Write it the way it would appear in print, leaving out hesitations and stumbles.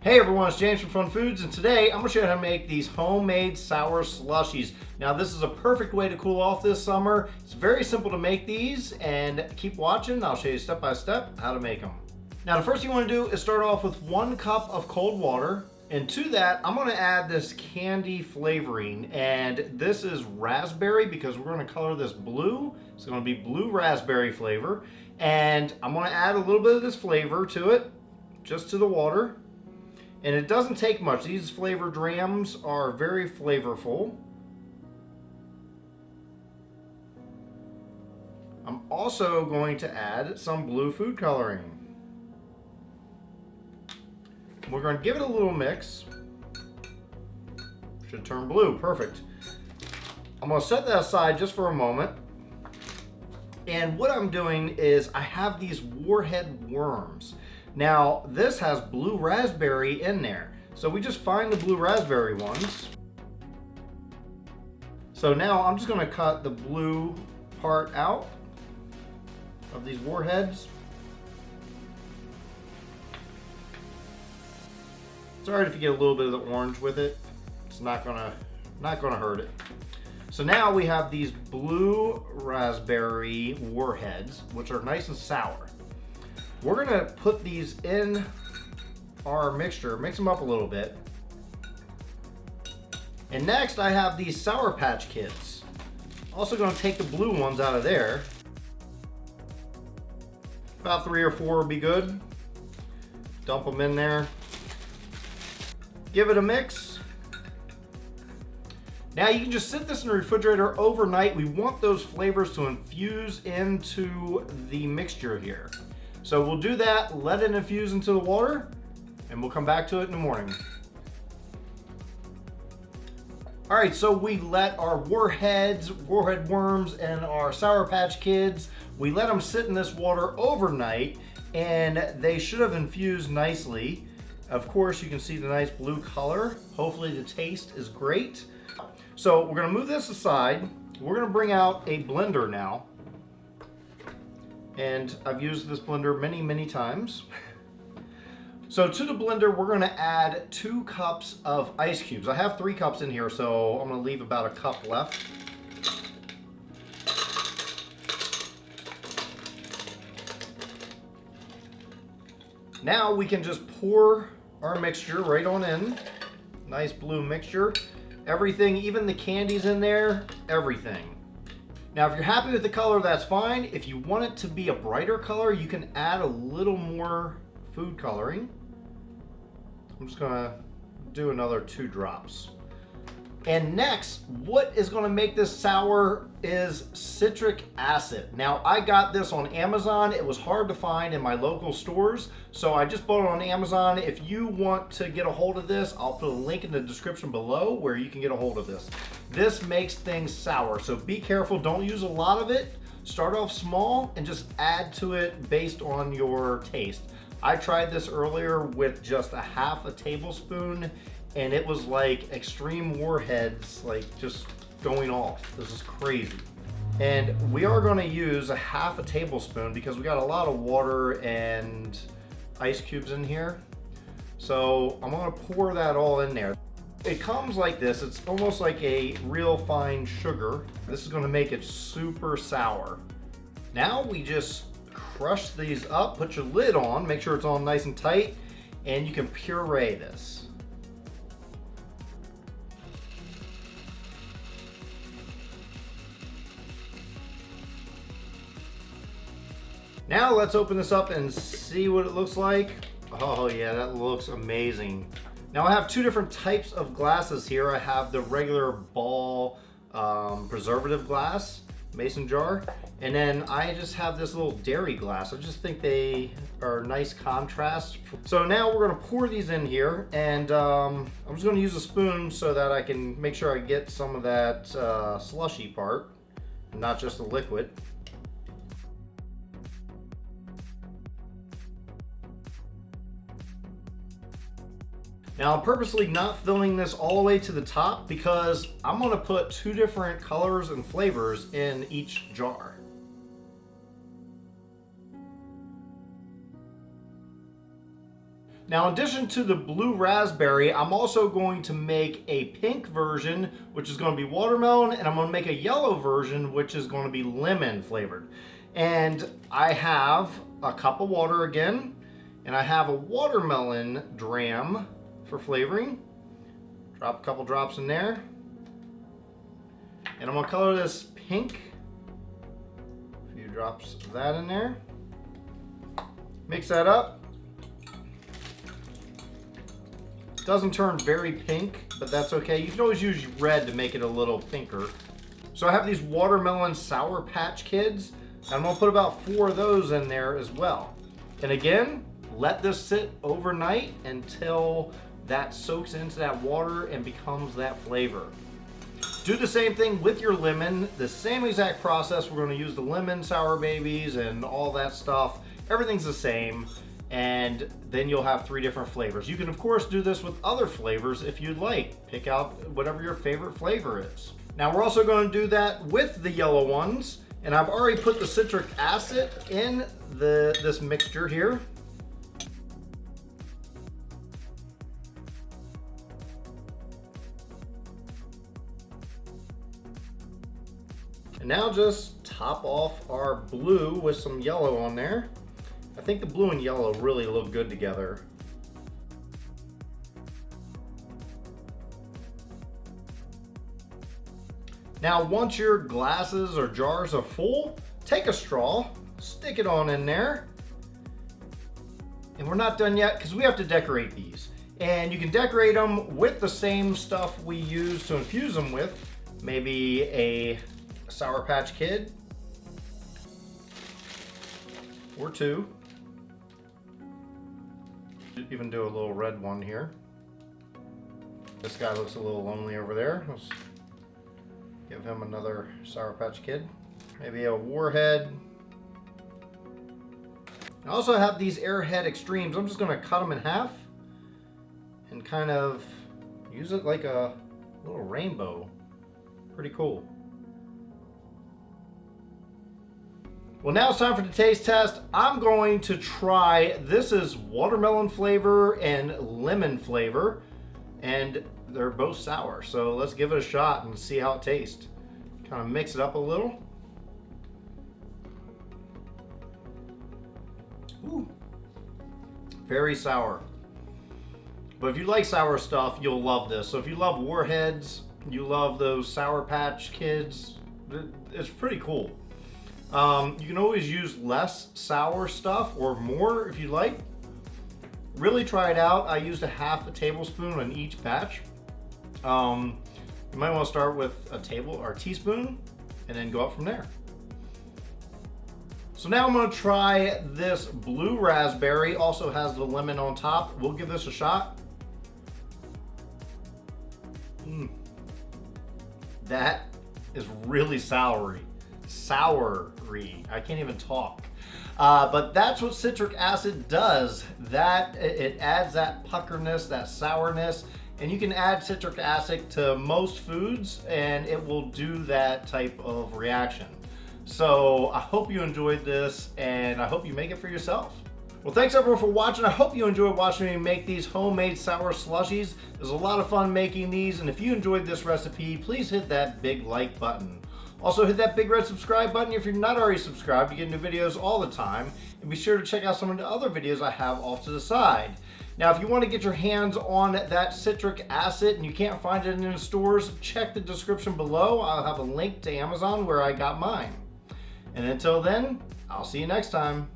Hey everyone, it's James from FunFoods, and today I'm going to show you how to make these homemade sour slushies. Now this is a perfect way to cool off this summer. It's very simple to make these, and keep watching. I'll show you step by step how to make them. Now the first thing you want to do is start off with 1 cup of cold water, and to that I'm going to add this candy flavoring, and this is raspberry because we're going to color this blue. It's going to be blue raspberry flavor, and I'm going to add a little bit of this flavor to it, just to the water. And it doesn't take much. These flavor drams are very flavorful. I'm also going to add some blue food coloring. We're going to give it a little mix. Should turn blue, perfect. I'm going to set that aside just for a moment. And what I'm doing is I have these warhead worms. Now, this has blue raspberry in there. So we just find the blue raspberry ones. So now I'm just gonna cut the blue part out of these warheads. It's alright if you get a little bit of the orange with it. It's not gonna hurt it. So now we have these blue raspberry warheads, which are nice and sour. We're gonna put these in our mixture, mix them up a little bit. And next I have these Sour Patch Kids. Also gonna take the blue ones out of there. About 3 or 4 will be good. Dump them in there. Give it a mix. Now you can just sit this in the refrigerator overnight. We want those flavors to infuse into the mixture here. So we'll do that, let it infuse into the water, and we'll come back to it in the morning. All right, so we let our warhead worms, and our Sour Patch Kids, we let them sit in this water overnight, and they should have infused nicely. Of course, you can see the nice blue color. Hopefully the taste is great. So we're gonna move this aside. We're gonna bring out a blender now. And I've used this blender many, many times. So to the blender, we're gonna add 2 cups of ice cubes. I have 3 cups in here, so I'm gonna leave about a cup left. Now we can just pour our mixture right on in. Nice blue mixture. Everything, even the candies in there, everything. Now, if you're happy with the color, that's fine. If you want it to be a brighter color, you can add a little more food coloring. I'm just gonna do another 2 drops. And next, what is gonna make this sour is citric acid. Now, I got this on Amazon. It was hard to find in my local stores, so I just bought it on Amazon. If you want to get a hold of this, I'll put a link in the description below where you can get a hold of this. This makes things sour, so be careful. Don't use a lot of it. Start off small and just add to it based on your taste. I tried this earlier with just a half a tablespoon, and it was like extreme warheads, like just going off. This is crazy. And we are gonna use a half a tablespoon because we got a lot of water and ice cubes in here. So I'm gonna pour that all in there. It comes like this. It's almost like a real fine sugar. This is gonna make it super sour. Now we just crush these up, put your lid on, make sure it's all nice and tight, and you can puree this. Now let's open this up and see what it looks like. Oh yeah, that looks amazing. Now I have 2 different types of glasses here. I have the regular ball preservative glass, mason jar, and then I just have this little dairy glass. I just think they are a nice contrast. So now we're gonna pour these in here, and I'm just gonna use a spoon so that I can make sure I get some of that slushy part, not just the liquid. Now I'm purposely not filling this all the way to the top because I'm gonna put 2 different colors and flavors in each jar. Now, in addition to the blue raspberry, I'm also going to make a pink version, which is going to be watermelon, and I'm going to make a yellow version, which is going to be lemon flavored. And I have a cup of water again, and I have a watermelon dram for flavoring. Drop a couple drops in there. And I'm going to color this pink. A few drops of that in there. Mix that up. Doesn't turn very pink, but that's okay. You can always use red to make it a little pinker. So I have these watermelon Sour Patch Kids. I'm gonna put about 4 of those in there as well. And again, let this sit overnight until that soaks into that water and becomes that flavor. Do the same thing with your lemon, the same exact process. We're gonna use the lemon sour babies and all that stuff. Everything's the same. And then you'll have 3 different flavors. You can of course do this with other flavors if you'd like. Pick out whatever your favorite flavor is. Now we're also going to do that with the yellow ones, and I've already put the citric acid in this mixture here. And now just top off our blue with some yellow on there. I think the blue and yellow really look good together. Now, once your glasses or jars are full, take a straw, stick it on in there. And we're not done yet because we have to decorate these. And you can decorate them with the same stuff we use to infuse them with. Maybe a Sour Patch Kid or 2. Even do a little red one here. This guy looks a little lonely over there. Let's give him another Sour Patch Kid. Maybe a Warhead. I also have these Airhead Extremes. I'm just going to cut them in half and kind of use it like a little rainbow. Pretty cool. Well, now it's time for the taste test. I'm going to try, this is watermelon flavor and lemon flavor, and they're both sour. So let's give it a shot and see how it tastes. Kind of mix it up a little. Ooh, very sour. But if you like sour stuff, you'll love this. So if you love Warheads, you love those Sour Patch Kids, it's pretty cool. You can always use less sour stuff or more if you like. Really try it out. I used a half a tablespoon in each batch. You might want to start with a teaspoon and then go up from there. So now I'm going to try this blue raspberry. Also has the lemon on top. We'll give this a shot. That is really soury. I can't even talk. But that's what citric acid does. It adds that puckerness, that sourness, and you can add citric acid to most foods and it will do that type of reaction. So I hope you enjoyed this and I hope you make it for yourself. Well, thanks everyone for watching. I hope you enjoyed watching me make these homemade sour slushies. It was a lot of fun making these, and if you enjoyed this recipe, please hit that big like button. Also hit that big red subscribe button if you're not already subscribed. You get new videos all the time. And be sure to check out some of the other videos I have off to the side. Now, if you want to get your hands on that citric acid and you can't find it in the stores, check the description below. I'll have a link to Amazon where I got mine. And until then, I'll see you next time.